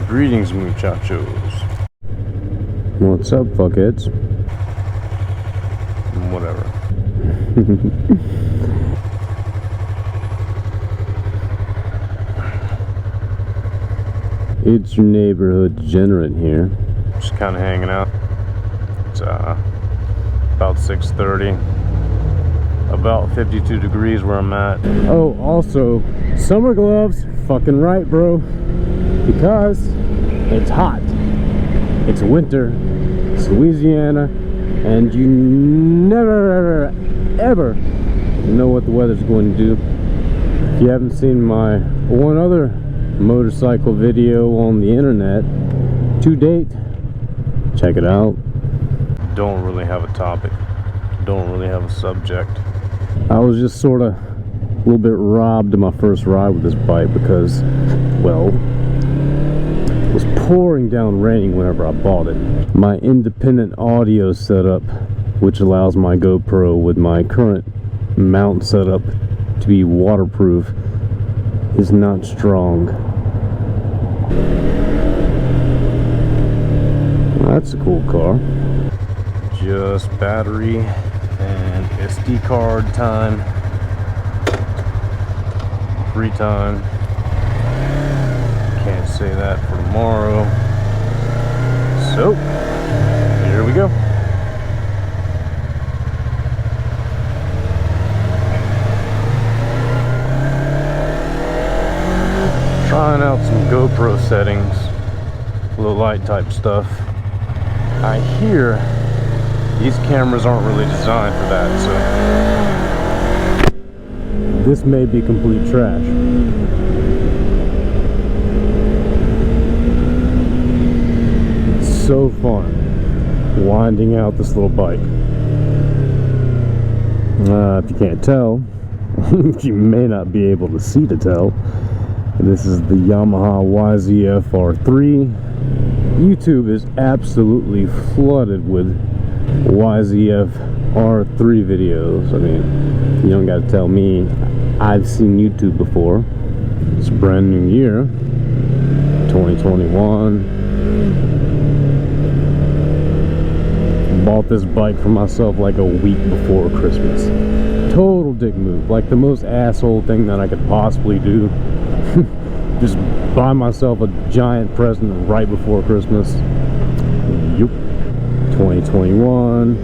Greetings, muchachos. What's up, fuckheads? Whatever. It's your neighborhood degenerate here. Just kind of hanging out. It's about 6:30. About 52 degrees where I'm at. Oh, also, summer gloves. Fucking right, bro. Because it's hot. It's winter. It's Louisiana. And you never, ever know what the weather's going to do. If you haven't seen my one other motorcycle video on the internet to date, check it out. Don't really have a topic. Don't really have a subject. I was just sort of a little bit robbed in my first ride with this bike because, well, it was pouring down raining whenever I bought it. My independent audio setup, which allows my GoPro with my current mount setup to be waterproof, is not strong. That's a cool car. Just battery and SD card time. Free time. Can't say that for tomorrow. So, here we go. Trying out some GoPro settings. Low light type stuff. I hear these cameras aren't really designed for that, so this may be complete trash. It's so fun winding out this little bike. If you can't tell, you may not be able to see to tell. This is the Yamaha YZF R3. YouTube is absolutely flooded with YZF R3 videos. I mean, you don't gotta tell me. I've seen YouTube before. It's a brand new year, 2021. Bought this bike for myself like a week before Christmas. Total dick move, like the most asshole thing that I could possibly do. Just buy myself a giant present right before Christmas. Yup. 2021.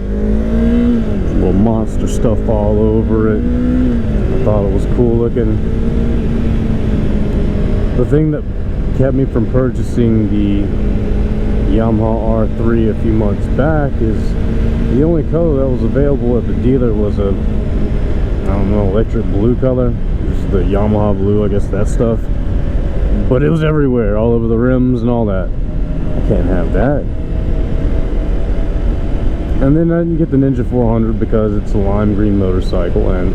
Little monster stuff all over it. I thought it was cool looking. The thing that kept me from purchasing the Yamaha R3 a few months back is the only color that was available at the dealer was a, I don't know, electric blue color. Just the Yamaha blue, I guess that stuff. But it was everywhere, all over the rims and all that. I can't have that. And then I didn't get the Ninja 400 because it's a lime green motorcycle and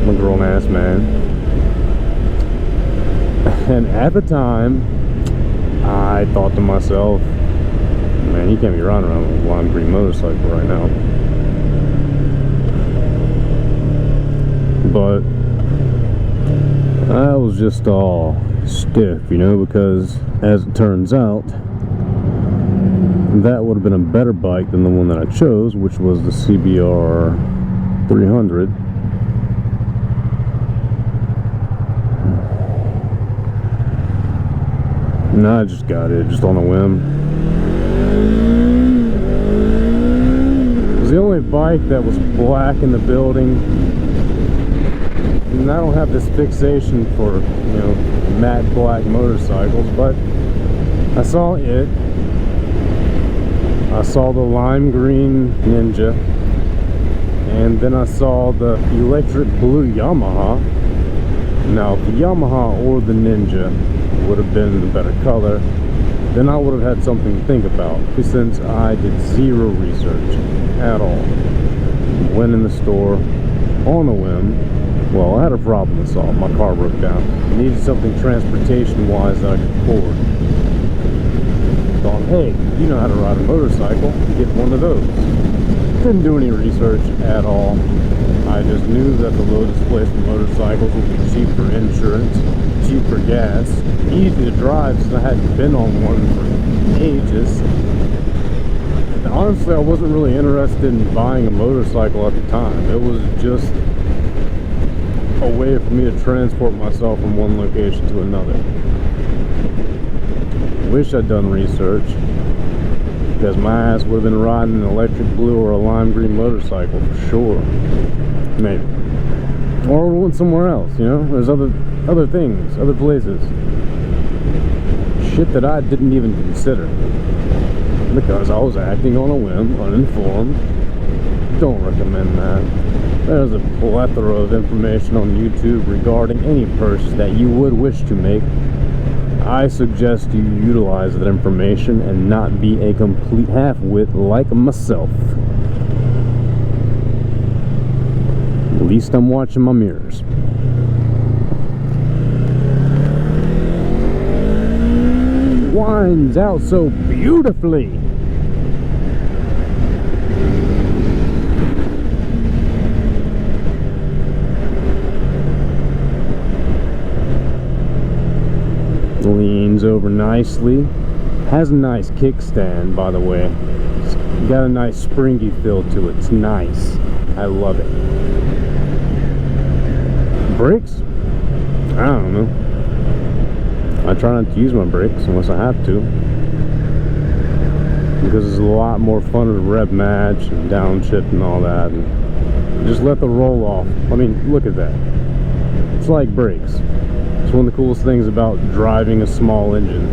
I'm a grown ass man. And at the time, I thought to myself, man, you can't be riding around with a lime green motorcycle right now. But I was just all stiff, you know, because as it turns out, that would have been a better bike than the one that I chose, which was the CBR 300. And I just got it, just on a whim. It was the only bike that was black in the building. And I don't have this fixation for, you know, matte black motorcycles, but I saw it. I saw the lime green Ninja, and then I saw the electric blue Yamaha. Now, if the Yamaha or the Ninja would have been the better color, then I would have had something to think about, since I did zero research at all. Went in the store on a whim. Well, I had a problem to solve. My car broke down. I needed something transportation-wise that I could afford. Thought, hey, you know how to ride a motorcycle, get one of those. Didn't do any research at all. I just knew that the low displacement motorcycles would be cheap for insurance, cheap for gas, easy to drive since I hadn't been on one for ages. And honestly, I wasn't really interested in buying a motorcycle at the time. It was just a way for me to transport myself from one location to another. Wish I'd done research, because my ass would have been riding an electric blue or a lime green motorcycle for sure. Maybe. Or went somewhere else, you know? There's other things, other places. Shit that I didn't even consider, because I was acting on a whim, uninformed. Don't recommend that. There's a plethora of information on YouTube regarding any purchase that you would wish to make. I suggest you utilize that information and not be a complete half-wit like myself. At least I'm watching my mirrors. Winds out so beautifully. Leans over nicely. Has a nice kickstand, by the way. It's got a nice springy feel to it. It's nice. I love it. Brakes? I don't know. I try not to use my brakes unless I have to, because it's a lot more fun to rev match and downshift and all that, and just let the roll off. I mean, look at that. It's like brakes. It's one of the coolest things about driving a small engine.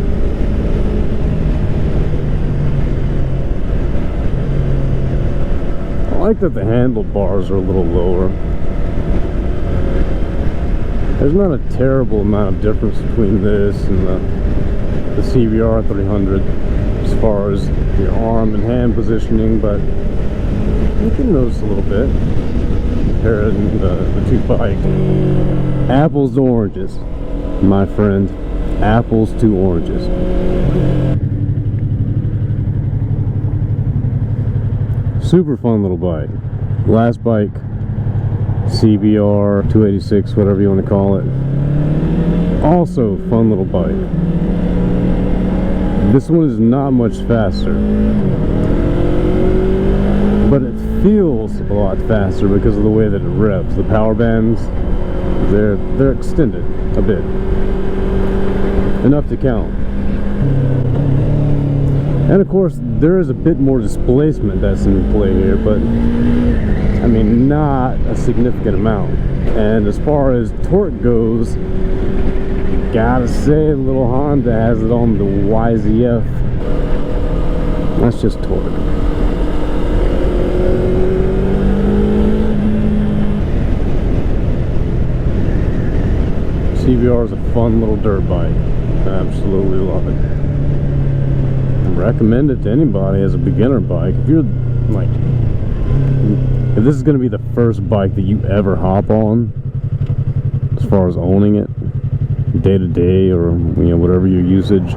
I like that the handlebars are a little lower. There's not a terrible amount of difference between this and the CBR 300 as far as your arm and hand positioning, but you can notice a little bit comparing the two bikes. Apples to oranges, my friend. Apples to oranges. Super fun little bike. Last bike, CBR 286, whatever you want to call it. Also fun little bike. This one is not much faster, but it feels a lot faster because of the way that it revs. The power bands, they're extended a bit, enough to count. And of course there is a bit more displacement that's in play here, but I mean, not a significant amount. And as far as torque goes, gotta say, little Honda has it on the YZF. That's just torque. CBR is a fun little dirt bike. I absolutely love it. I recommend it to anybody as a beginner bike. If you're like, if this is going to be the first bike that you ever hop on, as far as owning it, day to day, or you know, whatever your usage,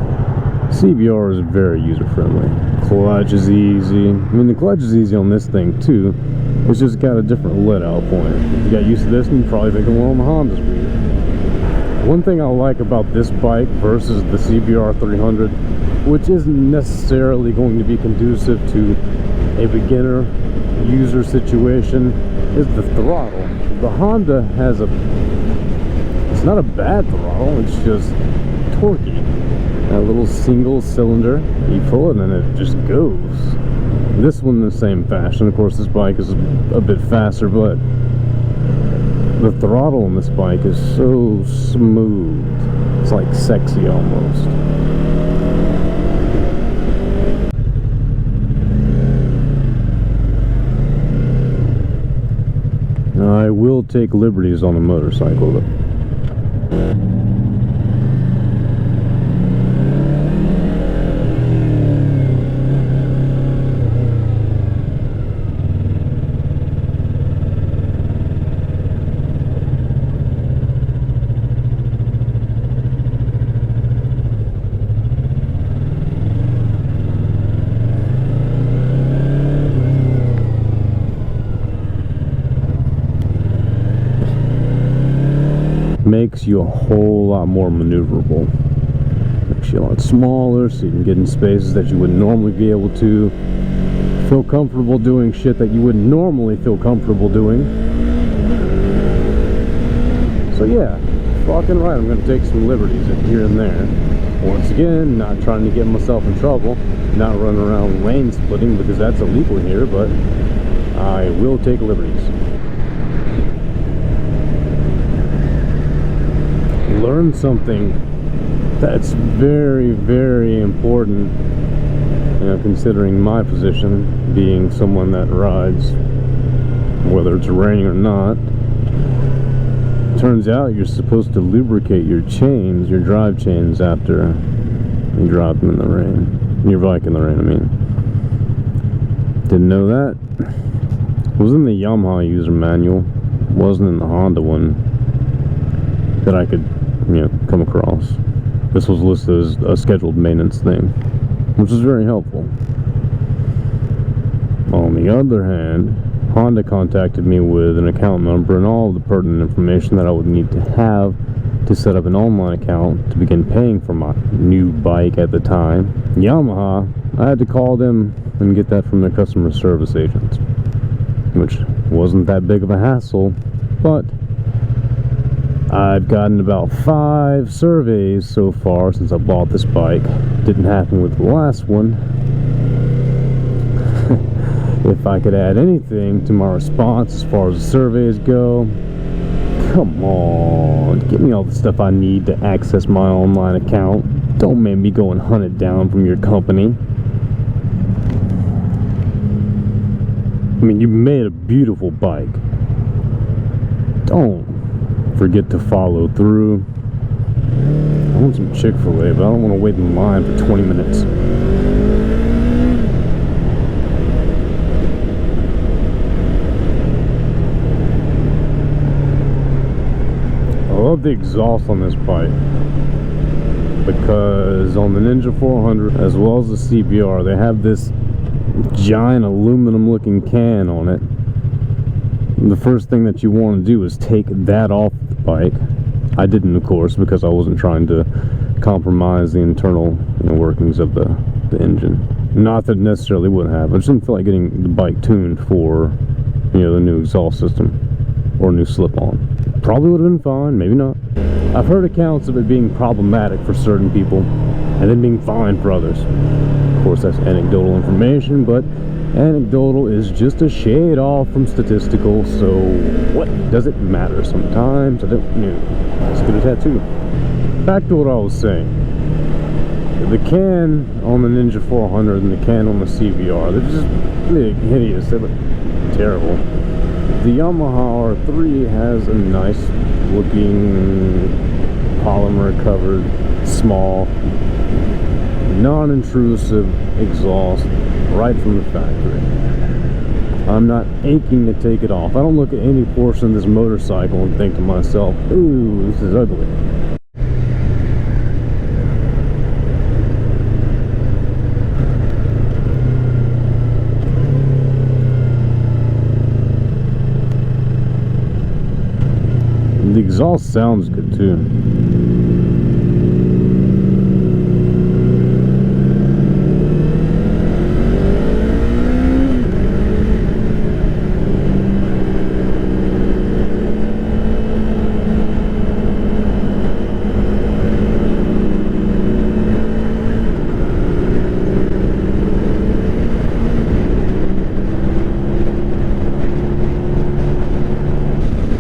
CBR is very user friendly. Clutch is easy. I mean, the clutch is easy on this thing too. It's just got a different let out point. If you got used to this, and you probably think, well, the Honda's weird. One thing I like about this bike versus the CBR 300, which isn't necessarily going to be conducive to a beginner user situation, is the throttle. The Honda has it's not a bad throttle, it's just torquey. A little single cylinder, you pull it and it just goes. This one in the same fashion. Of course, this bike is a bit faster, but the throttle on this bike is so smooth. It's like sexy almost. I will take liberties on a motorcycle though. makes you a whole lot more maneuverable. Makes you a lot smaller, so you can get in spaces that you wouldn't normally be able to. Feel comfortable doing shit that you wouldn't normally feel comfortable doing. So yeah, fucking right, I'm gonna take some liberties here and there. Once again, not trying to get myself in trouble, not running around lane splitting because that's illegal here, but I will take liberties. Learn something that's very, very important, you know, considering my position, being someone that rides, whether it's raining or not. Turns out you're supposed to lubricate your chains, your drive chains, after you drop them in the rain. Your bike in the rain, I mean. Didn't know that. It was in the Yamaha user manual. It wasn't in the Honda one that I could, you know, come across. This was listed as a scheduled maintenance thing, which is very helpful. On the other hand, Honda contacted me with an account number and all of the pertinent information that I would need to have to set up an online account to begin paying for my new bike at the time. Yamaha, I had to call them and get that from their customer service agents, which wasn't that big of a hassle, but I've gotten about 5 surveys so far since I bought this bike. Didn't happen with the last one. If I could add anything to my response as far as the surveys go, come on, give me all the stuff I need to access my online account. Don't make me go and hunt it down from your company. I mean, you made a beautiful bike. Don't forget to follow through. I want some Chick-fil-A, but I don't want to wait in line for 20 minutes. I love the exhaust on this bike, because on the Ninja 400 as well as the CBR, they have this giant aluminum looking can on it. And the first thing that you want to do is take that off the bike. I didn't, of course, because I wasn't trying to compromise the internal, you know, workings of the engine. Not that it necessarily would have. I just didn't feel like getting the bike tuned for, you know, the new exhaust system or new slip-on. Probably would have been fine, maybe not. I've heard accounts of it being problematic for certain people and then being fine for others. Of course, that's anecdotal information, but anecdotal is just a shade off from statistical, so what does it matter? Sometimes I don't, you know, let's get a tattoo. Back to what I was saying. The can on the Ninja 400 and the can on the CBR, they're just big, hideous, they look terrible. The Yamaha R3 has a nice looking polymer covered, small, non-intrusive exhaust right from the factory. I'm not aching to take it off. I don't look at any portion of this motorcycle and think to myself, ooh, this is ugly. The exhaust sounds good too.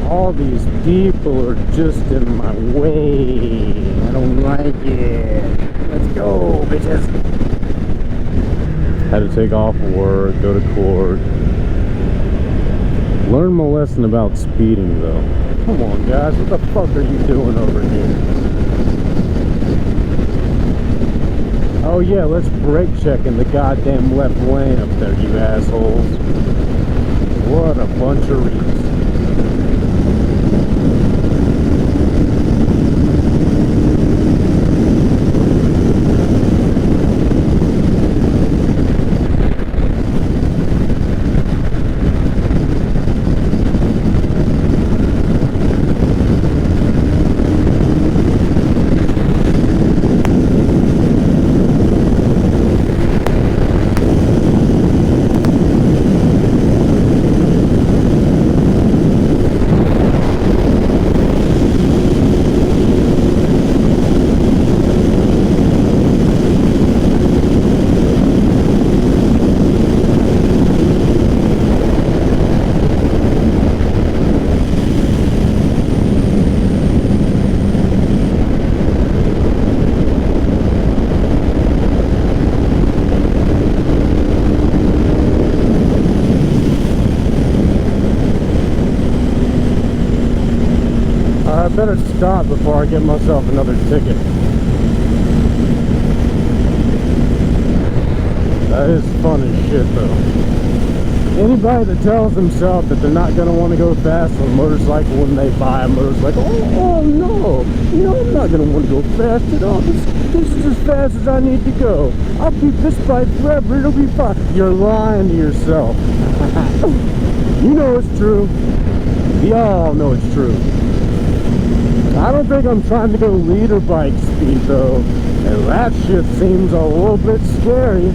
All these people are just in my way. I don't like it. Let's go, bitches. Had to take off work, go to court. Learn my lesson about speeding, though. Come on, guys. What the fuck are you doing over here? Oh, yeah, let's brake check in the goddamn left lane up there, you assholes. What a bunch of reeds. better stop before I get myself another ticket. That is fun as shit though. Anybody that tells themselves that they're not going to want to go fast on a motorcycle when they buy a motorcycle, oh no, I'm not going to want to go fast at all. This is as fast as I need to go. I'll keep this bike forever, it'll be fine. You're lying to yourself. You know it's true. Y'all know it's true. I don't think I'm trying to go leader bike speed though, and that shit seems a little bit scary.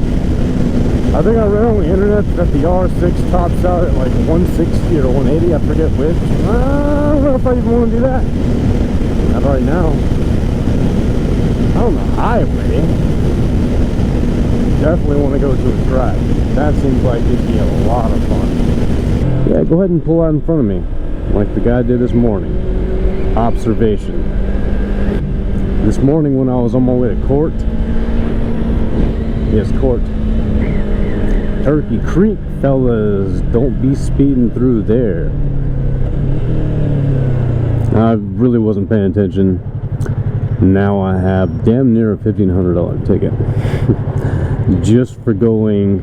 I think I read on the internet that the R6 tops out at like 160 or 180, I forget which. I don't know if I even want to do that. Not right now. On the highway, definitely want to go to a track. That seems like it'd be a lot of fun. Yeah, go ahead and pull out in front of me, like the guy did this morning. Observation. This morning when I was on my way to court, yes, court, Turkey Creek, fellas, don't be speeding through there. I really wasn't paying attention. Now I have damn near a $1,500 ticket just for going,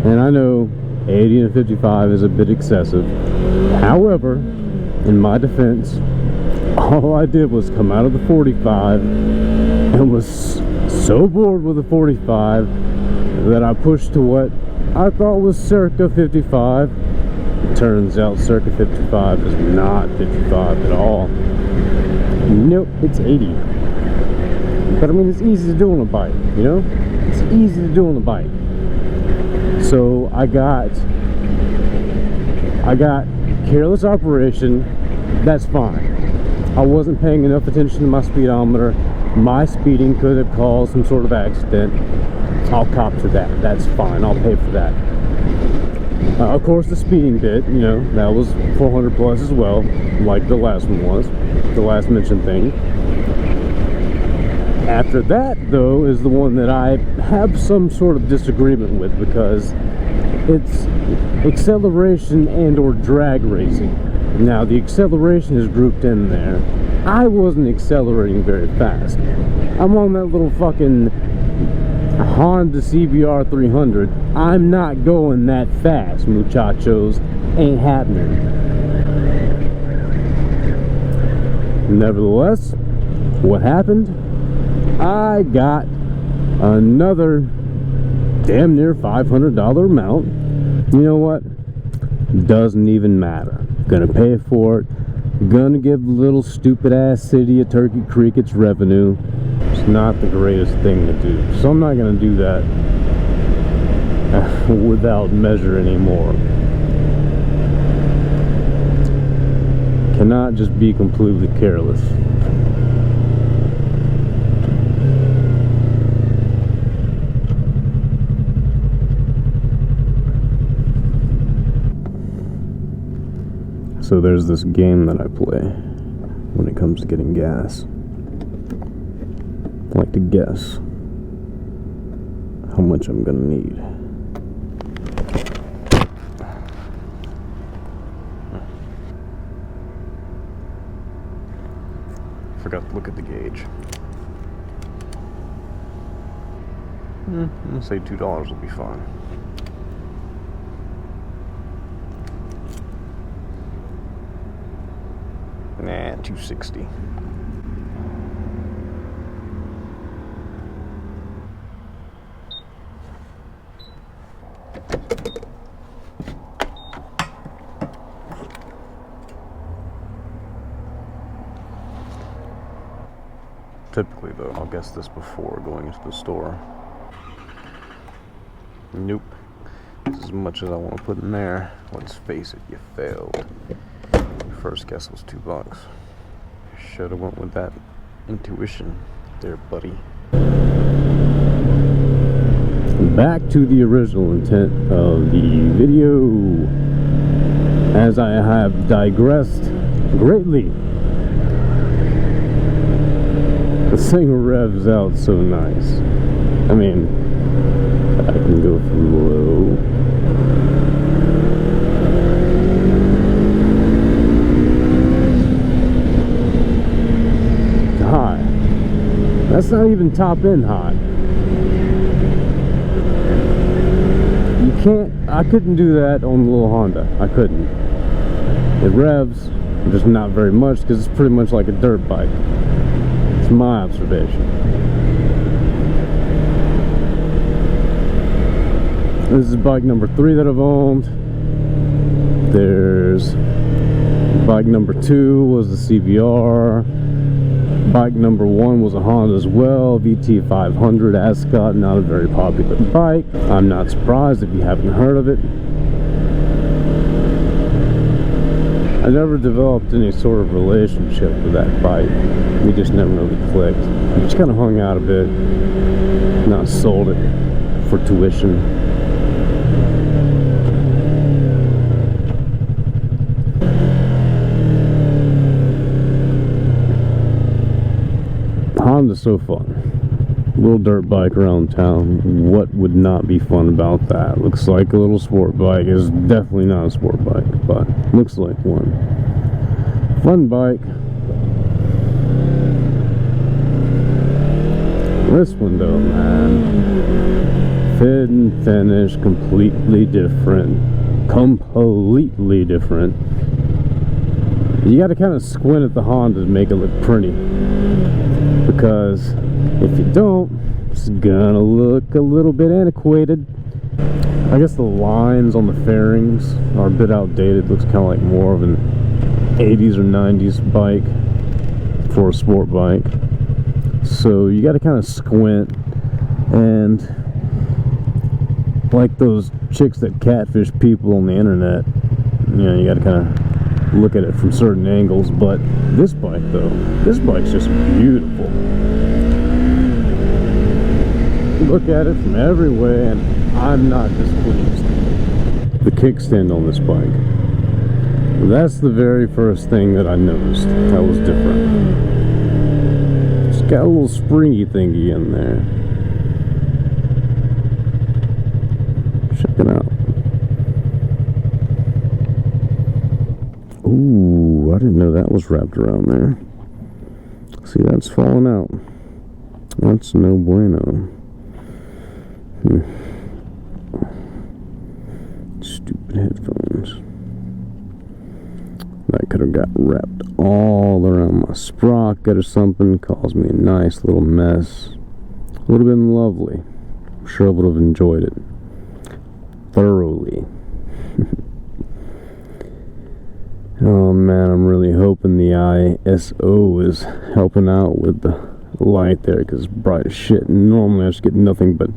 and I know 80 and 55 is a bit excessive. However, in my defense, all I did was come out of the 45 and was so bored with the 45 that I pushed to what I thought was circa 55. It turns out circa 55 is not 55 at all. Nope, it's 80. But I mean, it's easy to do on a bike, you know? It's easy to do on a bike. So I got careless operation. That's fine. I wasn't paying enough attention to my speedometer. My speeding could have caused some sort of accident. I'll cop to that. That's fine. I'll pay for that. Of course, the speeding bit, you know, that was 400 plus as well, like the last one was, the last mentioned thing. After that, though, is the one that I have some sort of disagreement with, because it's acceleration and or drag racing. Now, the acceleration is grouped in there. I wasn't accelerating very fast. I'm on that little fucking Honda CBR 300. I'm not going that fast, muchachos. Ain't happening. Nevertheless, what happened? I got another damn near $500 mount. You know what? Doesn't even matter. Gonna pay for it. Gonna give the little stupid ass city of Turkey Creek its revenue. It's not the greatest thing to do, so I'm not gonna do that without measure anymore. Cannot just be completely careless. So there's this game that I play when it comes to getting gas. I like to guess how much I'm gonna need. Forgot to look at the gauge. I'll say $2 will be fine. Nah, 260. Typically though, I'll guess this before going into the store. Nope. This is as much as I want to put in there. Let's face it, you failed. First guess was $2. Should have went with that intuition there, buddy. Back to the original intent of the video, as I have digressed greatly. This thing revs out so nice. I mean, I can go from low. That's not even top end hot. You can't, I couldn't do that on the little Honda. I couldn't. It revs, just not very much, because it's pretty much like a dirt bike. It's my observation. This is bike number 3 that I've owned. There's bike number 2 was the CBR. Bike number 1 was a Honda as well, VT500 Ascot, not a very popular bike. I'm not surprised if you haven't heard of it. I never developed any sort of relationship with that bike. We just never really clicked. We just kind of hung out a bit, not sold it for tuition. Honda's so fun. Little dirt bike around town. What would not be fun about that? Looks like a little sport bike. Is definitely not a sport bike, but looks like one. Fun bike. This one though, man. Fit and finish, completely different. Completely different. You gotta kind of squint at the Honda to make it look pretty. Because if you don't, it's gonna look a little bit antiquated. I guess the lines on the fairings are a bit outdated. Looks kind of like more of an 80s or 90s bike for a sport bike. So you gotta kind of squint, and like those chicks that catfish people on the internet, you know, you gotta kind of look at it from certain angles. But this bike though, this bike's just beautiful. Look at it from every way and I'm not displeased. The kickstand on this bike, that's the very first thing that I noticed that was different. It's got a little springy thingy in there. Check it out. Ooh, I didn't know that was wrapped around there. See, that's falling out. That's no bueno. Stupid headphones. That could have got wrapped all around my sprocket or something. Caused me a nice little mess. Would have been lovely. I'm sure I would have enjoyed it thoroughly. Oh man, I'm really hoping the ISO is helping out with the light there, because it's bright as shit. Normally I just get nothing but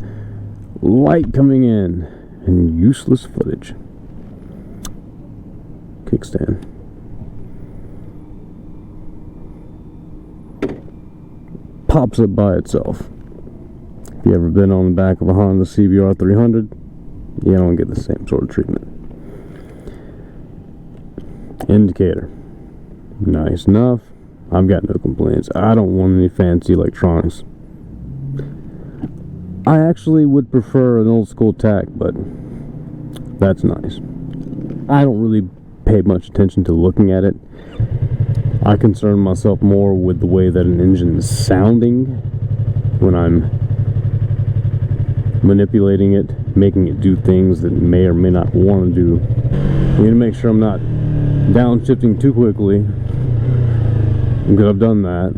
light coming in and useless footage. Kickstand. Pops up by itself. If you ever been on the back of a Honda CBR 300, you don't get the same sort of treatment. Indicator, nice enough. I've got no complaints. I don't want any fancy electronics. I actually would prefer an old school tack, but that's nice. I don't really pay much attention to looking at it. I concern myself more with the way that an engine is sounding when I'm manipulating it, making it do things that may or may not want to do. I need to make sure I'm not downshifting too quickly, because I've done that,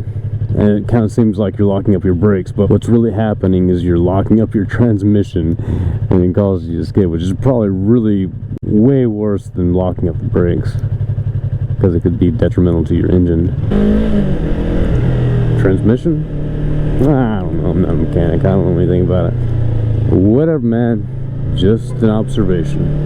and it kind of seems like you're locking up your brakes, but what's really happening is you're locking up your transmission, and it causes you to skid, which is probably really way worse than locking up the brakes, because it could be detrimental to your engine. Transmission? I don't know, I'm not a mechanic, I don't know anything about it. Whatever, man, just an observation.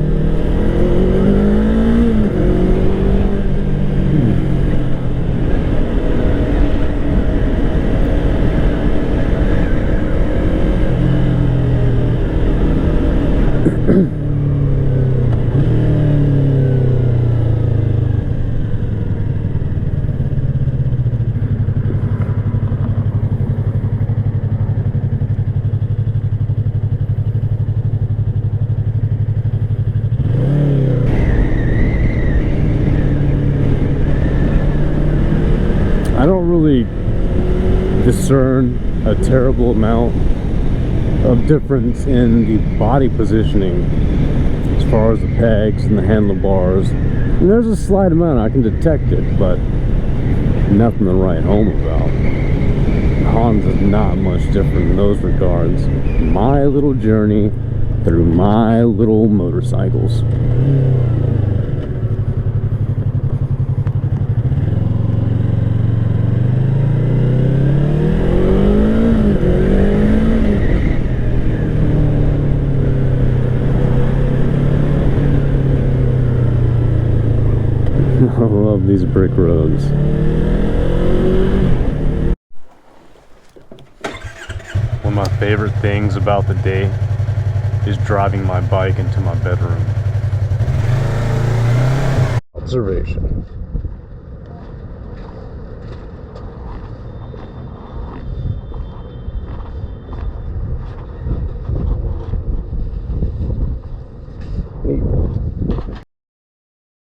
I don't really discern a terrible amount of difference in the body positioning as far as the pegs and the handlebars. And there's a slight amount, I can detect it, but nothing to write home about. Honda's not much different in those regards. My little journey through my little motorcycles. I love these brick roads. One of my favorite things about the day is driving my bike into my bedroom. Observation.